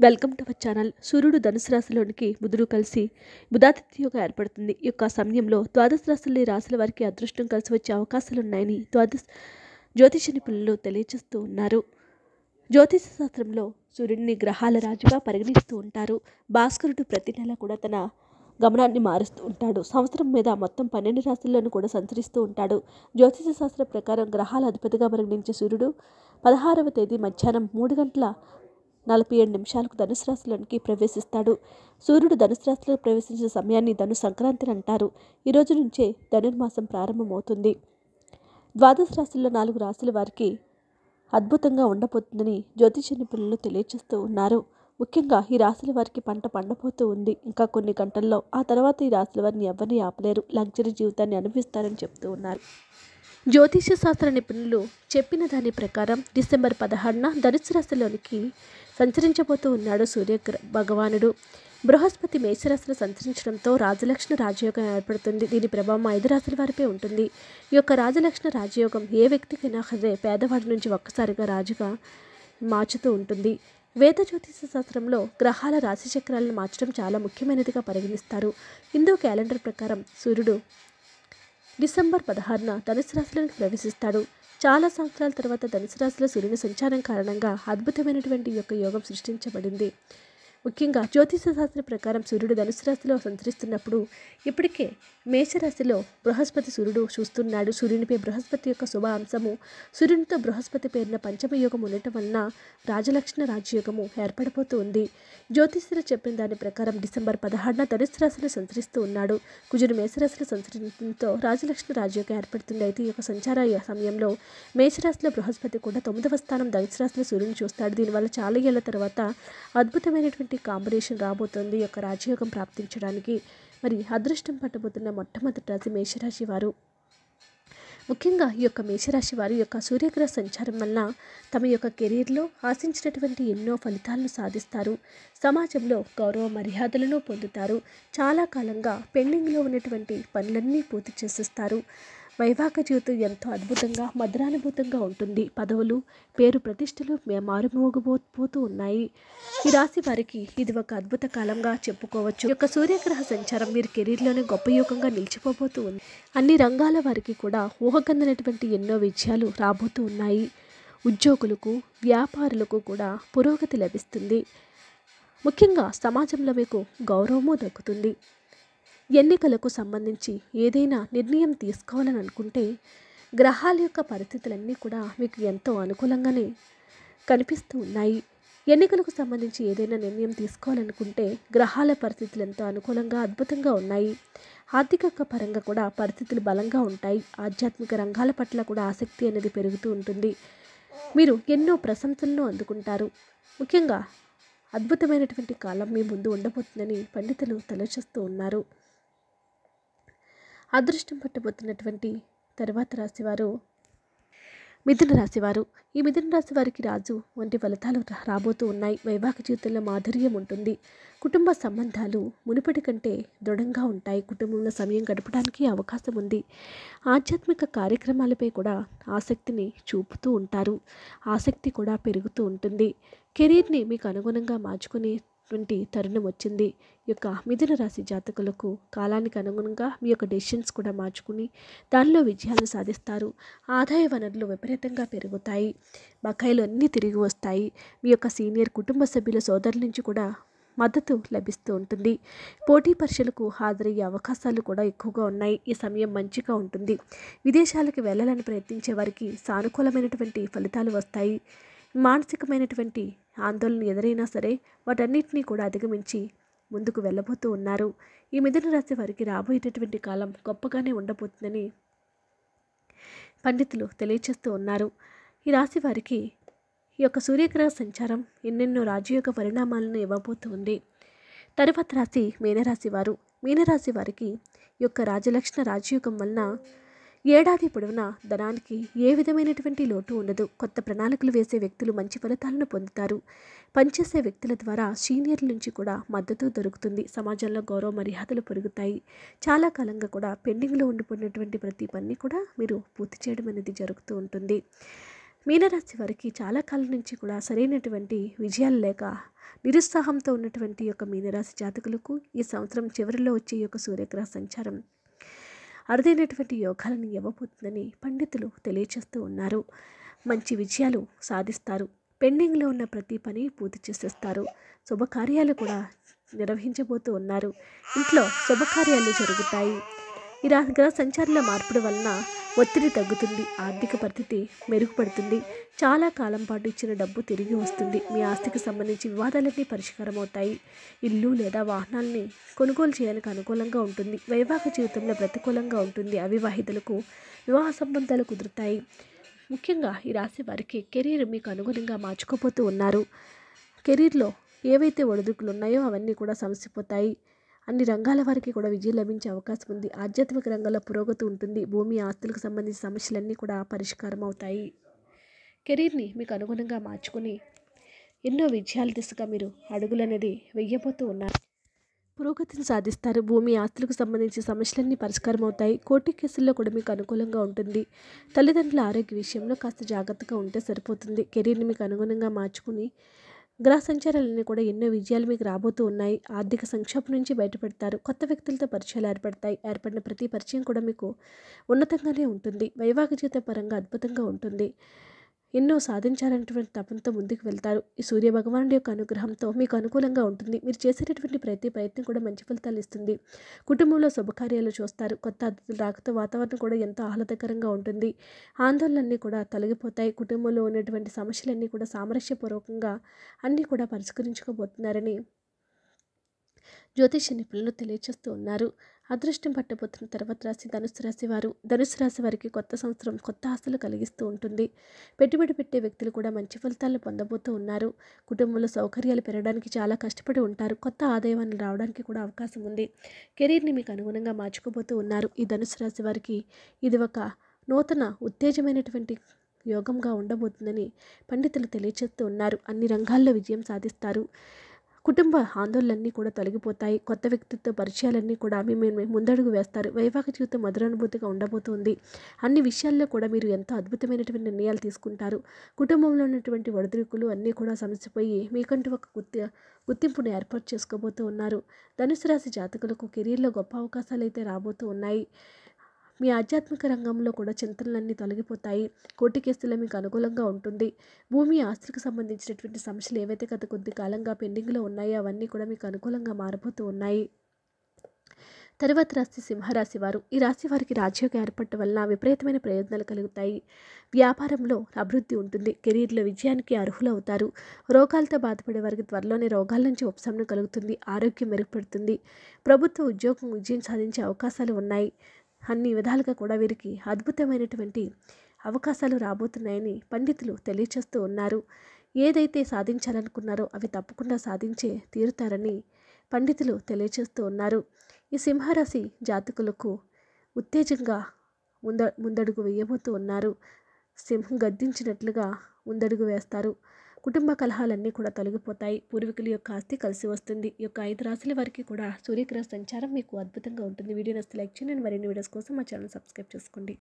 Welcome to our channel. సూర్యుడు ధనుసు రాశిలోనికి బుధుడు కలిసి బుధాదిత్య యోగం ఏర్పడుతుంది. ఈ యొక్క సమయంలో ద్వాదశ రాశుల్లో ఈ రాశుల వారికి అదృష్టం కలిసి వచ్చే అవకాశాలు ఉన్నాయని జ్యోతిష నిపుణులు తెలియజేస్తూ ఉన్నారు. జ్యోతిష శాస్త్రంలో సూర్యుడిని గ్రహాల రాజుగా పరిగణిస్తూ ఉంటారు. భాస్కరుడు ప్రతి నెల కూడా తన గమనాన్ని మారుస్తూ ఉంటాడు. సంవత్సరం మీద మొత్తం 12 రాశుల్లోనూ కూడా సంచరిస్తూ ఉంటాడు. జ్యోతిష శాస్త్రం ప్రకారం గ్రహాల అధిపతిగా పరిగణించే సూర్యుడు 16వ తేదీ మధ్యాహ్నం 3:47 ధనుసు రాశిలోనికి ప్రవేశిస్తాడు. సూర్యుడు ధనుసు రాశిలో ప్రవేశించిన సమయాన్ని ధను సంక్రాంతి అంటారు. ఈ రోజు నుంచే ధనుర్మాసం ప్రారంభమవుతుంది. ద్వాదశ రాశుల్లో 4 రాశుల వారికి అద్భుతంగా ఉండబోతుందని జ్యోతిష నిపుణులు తెలియజేస్తూ ఉన్నారు. ముఖ్యంగా ఈ రాశుల వారికి పంట పండబోతూ ఉంది. ఇంకా కొన్ని గంటల్లో ఆ తర్వాత ఈ రాశుల వారిని ఎవరిని ఆపలేరు. లగ్జరీ జీవితాన్ని అనుభవిస్తారని చెప్తూ ఉన్నారు. జ్యోతిష శాస్త్ర నిపుణులు చెప్పిన దాని ప్రకారం డిసెంబర్ 16న ధనుసు రాశిలోనికి సంచరించబోతూ ఉన్నాడు సూర్య భగవానుడు. బృహస్పతి మేషరాశిలో సంచరించడంతో రాజలక్ష్మ రాజయోగం ఏర్పడుతుంది. దీని ప్రభావం 5 రాశుల వారిపై ఉంటుంది. ఈ యొక్క రాజలక్ష్మ రాజయోగం ఏ వ్యక్తికైనా సరే పేదవాడి నుంచి ఒక్కసారిగా రాజుగా మార్చుతూ ఉంటుంది. వేద జ్యోతిష శాస్త్రంలో గ్రహాల రాశి చక్రాలను మార్చడం చాలా ముఖ్యమైనదిగా పరిగణిస్తారు. హిందూ క్యాలెండర్ ప్రకారం సూర్యుడు డిసెంబర్ 16న ధనుసు రాశిలోకి ప్రవేశిస్తాడు. చాలా సంవత్సరాల తర్వాత ధనుసు రాశిలో సూర్యుని సంచారం కారణంగా అద్భుతమైనటువంటి యొక్క యోగం సృష్టించబడింది. ముఖ్యంగా జ్యోతిష శాస్త్ర ప్రకారం సూర్యుడు ధనుసు రాశిలో సంచరిస్తున్నప్పుడు ఇప్పటికే మేషరాశిలో బృహస్పతి సూర్యుడు చూస్తున్నాడు. సూర్యునిపై బృహస్పతి యొక్క శుభ అంశము సూర్యునితో బృహస్పతి పేరున పంచమ యోగం ఉండటం వలన రాజలక్ష్మ రాజయోగము ఏర్పడబోతూ ఉంది. జ్యోతిష్యులు చెప్పిన దాని ప్రకారం డిసెంబర్ 16న ధనుసు రాశిలో సంచరిస్తూ ఉన్నాడు. కుజుడు మేషరాశిలో సంచరించడంతో రాజలక్ష్మి రాజయోగం ఏర్పడుతుంది. అయితే ఈ యొక్క సంచార సమయంలో మేషరాశిలో బృహస్పతి కూడా 9వ స్థానం ధనుసు రాశిలో సూర్యుని చూస్తాడు. దీనివల్ల చాలా ఏళ్ల తర్వాత అద్భుతమైనటువంటి కాంబినేషన్ రాబోతోంది ఈ యొక్క రాజయోగం ప్రాప్తించడానికి. మరి అదృష్టం పట్టబోతున్న మొట్టమొదటి రాశి మేషరాశి వారు. ముఖ్యంగా ఈ యొక్క మేషరాశి వారి యొక్క సూర్యగ్రహ సంచారం వలన తమ యొక్క కెరీర్లో ఆశించినటువంటి ఎన్నో ఫలితాలను సాధిస్తారు. సమాజంలో గౌరవ మర్యాదలను పొందుతారు. చాలా కాలంగా పెండింగ్లో ఉన్నటువంటి పనులన్నీ పూర్తి చేసేస్తారు. వైవాహిక జీవితం ఎంతో అద్భుతంగా మధురానుభూతంగా ఉంటుంది. పదవులు పేరు ప్రతిష్టలు మారుమోగిపోతూ ఉన్నాయి. ఈ రాశి వారికి ఇది ఒక అద్భుత కాలంగా చెప్పుకోవచ్చు. ఈ యొక్క సూర్యగ్రహ సంచారం వీరి కెరీర్లోనే గొప్ప యోగంగా నిలిచిపోతూ ఉంది. అన్ని రంగాల వారికి కూడా ఊహకందనటువంటి ఎన్నో విజయాలు రాబోతూ ఉన్నాయి. ఉద్యోగులకు వ్యాపారులకు కూడా పురోగతి లభిస్తుంది. ముఖ్యంగా సమాజంలో మీకు గౌరవము దక్కుతుంది. ఎన్నికలకు సంబంధించి ఏదైనా నిర్ణయం తీసుకోవాలని అనుకుంటే గ్రహాల యొక్క పరిస్థితులన్నీ కూడా మీకు ఎంతో అనుకూలంగానే కనిపిస్తూ ఉన్నాయి. ఎన్నికలకు సంబంధించి ఏదైనా నిర్ణయం తీసుకోవాలనుకుంటే గ్రహాల పరిస్థితులు ఎంతో అనుకూలంగా అద్భుతంగా ఉన్నాయి. ఆర్థిక పరంగా కూడా పరిస్థితులు బలంగా ఉంటాయి. ఆధ్యాత్మిక రంగాల పట్ల కూడా ఆసక్తి అనేది పెరుగుతూ ఉంటుంది. మీరు ఎన్నో ప్రశంసలను అందుకుంటారు. ముఖ్యంగా అద్భుతమైనటువంటి కాలం మీ ముందు ఉండబోతుందని పండితులు తెలియజేస్తూ ఉన్నారు. అదృష్టం పట్టబోతున్నటువంటి తర్వాత రాశివారు మిథున రాశివారు. ఈ మిథున రాశి వారికి రాజు వంటి ఫలితాలు రాబోతూ ఉన్నాయి. వైవాహిక జీవితంలో మాధుర్యం ఉంటుంది. కుటుంబ సంబంధాలు మునుపటి కంటే దృఢంగా ఉంటాయి. కుటుంబంలో సమయం గడపడానికి అవకాశం ఉంది. ఆధ్యాత్మిక కార్యక్రమాలపై కూడా ఆసక్తిని చూపుతూ ఉంటారు. ఆసక్తి కూడా పెరుగుతూ ఉంటుంది. కెరీర్ని మీకు అనుగుణంగా మార్చుకునేటువంటి తరుణం వచ్చింది. ఈ యొక్క మిథున రాశి జాతకులకు కాలానికి అనుగుణంగా మీ యొక్క డెసిషన్స్ కూడా మార్చుకుని దానిలో విజయాలను సాధిస్తారు. ఆదాయ వనరులు విపరీతంగా పెరుగుతాయి. బకాయిలు అన్నీ తిరిగి వస్తాయి. మీ యొక్క సీనియర్ కుటుంబ సభ్యుల సోదరుల నుంచి కూడా మద్దతు లభిస్తూ ఉంటుంది. పోటీ పరీక్షలకు హాజరయ్యే అవకాశాలు కూడా ఎక్కువగా ఉన్నాయి. ఈ సమయం మంచిగా ఉంటుంది. విదేశాలకు వెళ్ళాలని ప్రయత్నించే వారికి సానుకూలమైనటువంటి ఫలితాలు వస్తాయి. మానసికమైనటువంటి ఆందోళన ఎదురైనా సరే వాటన్నిటినీ కూడా అధిగమించి ముందుకు వెళ్ళబోతూ ఉన్నారు. ఈ మిథున రాశి వారికి రాబోయేటటువంటి కాలం గొప్పగానే ఉండబోతుందని పండితులు తెలియజేస్తూ ఉన్నారు. ఈ రాశి వారికి ఈ యొక్క సూర్యగ్రహ సంచారం ఎన్నెన్నో రాజయోగ పరిణామాలను ఇవ్వబోతూ ఉంది. తరువాత రాశి మీనరాశి వారు. మీనరాశి వారికి ఈ యొక్క రాజలక్ష్మ రాజయోగం వలన ఏడాది పొడవునా ధనానికి ఏ విధమైనటువంటి లోటు ఉండదు. కొత్త ప్రణాళికలు వేసే వ్యక్తులు మంచి ఫలితాలను పొందుతారు. పనిచేసే వ్యక్తుల ద్వారా సీనియర్ల నుంచి కూడా మద్దతు దొరుకుతుంది. సమాజంలో గౌరవ మర్యాదలు పెరుగుతాయి. చాలా కాలంగా కూడా పెండింగ్లో ఉండిపోయినటువంటి ప్రతి పని కూడా మీరు పూర్తి చేయడం అనేది జరుగుతూ ఉంటుంది. మీనరాశి వారికి చాలా కాలం నుంచి కూడా సరైనటువంటి విజయాలు లేక నిరుత్సాహంతో ఉన్నటువంటి యొక్క మీనరాశి జాతకులకు ఈ సంవత్సరం చివరిలో వచ్చే యొక్క సూర్యగ్రహ సంచారం అరుదైనటువంటి యోగాలను ఇవ్వబోతుందని పండితులు తెలియచేస్తూ ఉన్నారు. మంచి విజయాలు సాధిస్తారు. పెండింగ్లో ఉన్న ప్రతి పని పూర్తి చేసేస్తారు. శుభకార్యాలు కూడా నిర్వహించబోతూ ఉన్నారు. ఇంట్లో శుభకార్యాలు జరుగుతాయి. ఈ గ్రహ సంచారంలో మార్పుల వలన ఒత్తిడి తగ్గుతుంది. ఆర్థిక పరిస్థితి మెరుగుపడుతుంది. చాలా కాలం పాటు ఇచ్చిన డబ్బు తిరిగి వస్తుంది. మీ ఆస్తికి సంబంధించి వివాదాలన్నీ పరిష్కారం అవుతాయి. ఇల్లు లేదా వాహనాల్ని కొనుగోలు చేయడానికి అనుకూలంగా ఉంటుంది. వైవాహిక జీవితంలో ప్రతికూలంగా ఉంటుంది. అవివాహితులకు వివాహ సంబంధాలు కుదురుతాయి. ముఖ్యంగా ఈ రాశి వారికి కెరీర్ మీకు అనుగుణంగా మార్చుకోబోతూ ఉన్నారు. కెరీర్లో ఏవైతే ఒడిదుడుకులు ఉన్నాయో అవన్నీ కూడా సమసిపోతాయి. అన్ని రంగాల వారికి కూడా విజయం లభించే అవకాశం ఉంది. ఆధ్యాత్మిక రంగంలో పురోగతి ఉంటుంది. భూమి ఆస్తులకు సంబంధించిన సమస్యలన్నీ కూడా పరిష్కారం అవుతాయి. కెరీర్ని మీకు అనుగుణంగా మార్చుకుని ఎన్నో విజయాల దిశగా మీరు అడుగులు అనేది వెయ్యబోతూ ఉన్నారు. పురోగతిని సాధిస్తారు. భూమి ఆస్తులకు సంబంధించిన సమస్యలన్నీ పరిష్కారం అవుతాయి. కోర్టు కేసుల్లో కూడా మీకు అనుకూలంగా ఉంటుంది. తల్లిదండ్రుల ఆరోగ్య విషయంలో కాస్త జాగ్రత్తగా ఉంటే సరిపోతుంది. కెరీర్ని మీకు అనుగుణంగా మార్చుకుని గ్రహ సంచారాలన్నీ కూడా ఎన్నో విజయాలు మీకు రాబోతూ ఉన్నాయి. ఆర్థిక సంక్షోభం నుంచి బయటపడతారు. కొత్త వ్యక్తులతో పరిచయాలు ఏర్పడతాయి. ఏర్పడిన ప్రతి పరిచయం కూడా మీకు ఉన్నతంగానే ఉంటుంది. వైవాహిక జీవిత పరంగా అద్భుతంగా ఉంటుంది. ఎన్నో సాధించాలనేటువంటి తపంతో ముందుకు వెళ్తారు. ఈ సూర్య భగవానుడి యొక్క అనుగ్రహంతో మీకు అనుకూలంగా ఉంటుంది. మీరు చేసేటటువంటి ప్రతి ప్రయత్నం కూడా మంచి ఫలితాలు ఇస్తుంది. కుటుంబంలో శుభకార్యాలు చూస్తారు. కొత్త అతిథుల రాకతో వాతావరణం కూడా ఎంతో ఆహ్లాదకరంగా ఉంటుంది. ఆందోళనలన్నీ కూడా తొలగిపోతాయి. కుటుంబంలో ఉన్నటువంటి సమస్యలన్నీ కూడా సామరస్యపూర్వకంగా అన్నీ కూడా పరిష్కరించుకోబోతున్నారని జ్యోతిష నిపుణులు తెలియచేస్తూ ఉన్నారు. అదృష్టం పట్టబోతున్న తర్వాత రాశి ధనుసు రాశి వారు. ధనుసు రాశి వారికి కొత్త సంవత్సరం కొత్త ఆశలు కలిగిస్తూ ఉంటుంది. పెట్టుబడి పెట్టే వ్యక్తులు కూడా మంచి ఫలితాలను పొందబోతూ ఉన్నారు. కుటుంబంలో సౌకర్యాలు పెరగడానికి చాలా కష్టపడి ఉంటారు. కొత్త ఆదాయాన్ని రావడానికి కూడా అవకాశం ఉంది. కెరీర్ని మీకు అనుగుణంగా మార్చుకోబోతూ ఉన్నారు. ఈ ధనుసు రాశి వారికి ఇది ఒక నూతన ఉత్తేజమైనటువంటి యోగంగా ఉండబోతుందని పండితులు తెలియచేస్తూ ఉన్నారు. అన్ని రంగాల్లో విజయం సాధిస్తారు. కుటుంబ ఆందోళనలన్నీ కూడా తొలగిపోతాయి. కొత్త వ్యక్తిత్వ పరిచయాలన్నీ కూడా మేము ముందడుగు వేస్తారు. వైవాహిక జీవితం మధురానుభూతిగా ఉండబోతుంది. అన్ని విషయాల్లో కూడా మీరు ఎంతో అద్భుతమైనటువంటి నిర్ణయాలు తీసుకుంటారు. కుటుంబంలో ఉన్నటువంటి ఒడిదుడుకులు అన్నీ కూడా సమసిపోయి మీకంటూ ఒక గుర్తింపును ఏర్పాటు చేసుకోబోతూ ఉన్నారు. ధనుసు రాశి జాతకులకు కెరీర్లో గొప్ప అవకాశాలు అయితే రాబోతూ ఉన్నాయి. మీ ఆధ్యాత్మిక రంగంలో కూడా చింతనలన్నీ తొలగిపోతాయి. కోర్టు కేసుల్లో మీకు అనుకూలంగా ఉంటుంది. భూమి ఆస్తులకు సంబంధించినటువంటి సమస్యలు ఏవైతే గత కొద్ది కాలంగా పెండింగ్లో ఉన్నాయో అవన్నీ కూడా మీకు అనుకూలంగా మారబోతూ ఉన్నాయి. తరువాత రాశి సింహరాశి వారు. ఈ రాశి వారికి రాజ్యోగం ఏర్పడటం వలన విపరీతమైన ప్రయోజనాలు కలుగుతాయి. వ్యాపారంలో అభివృద్ధి ఉంటుంది. కెరీర్లో విజయానికి అర్హులు అవుతారు. రోగాలతో బాధపడే వారికి త్వరలోనే రోగాల నుంచి ఉపశమనం కలుగుతుంది. ఆరోగ్యం మెరుగుపడుతుంది. ప్రభుత్వ ఉద్యోగం విజయం సాధించే అవకాశాలు ఉన్నాయి. అన్ని విధాలుగా కూడా వీరికి అద్భుతమైనటువంటి అవకాశాలు రాబోతున్నాయని పండితులు తెలియచేస్తూ ఉన్నారు. ఏదైతే సాధించాలనుకున్నారో అవి తప్పకుండా సాధించే తీరుతారని పండితులు తెలియచేస్తూ ఉన్నారు. ఈ సింహరాశి జాతకులకు ఉత్తేజంగా ముందడుగు వేయబోతూ ఉన్నారు. సింహం గద్దించినట్లుగా ముందడుగు వేస్తారు. కుటుంబ కలహాలన్నీ కూడా తొలగిపోతాయి. పూర్వీకుల యొక్క ఆస్తి కలిసి వస్తుంది. ఈ యొక్క 5 రాశుల వారికి కూడా సూర్యగ్రహ సంచారం మీకు అద్భుతంగా ఉంటుంది. వీడియో నచ్చితే లైక్ చేయండి. మరిన్ని వీడియోస్ కోసం మా ఛానల్ సబ్స్క్రైబ్ చేసుకోండి.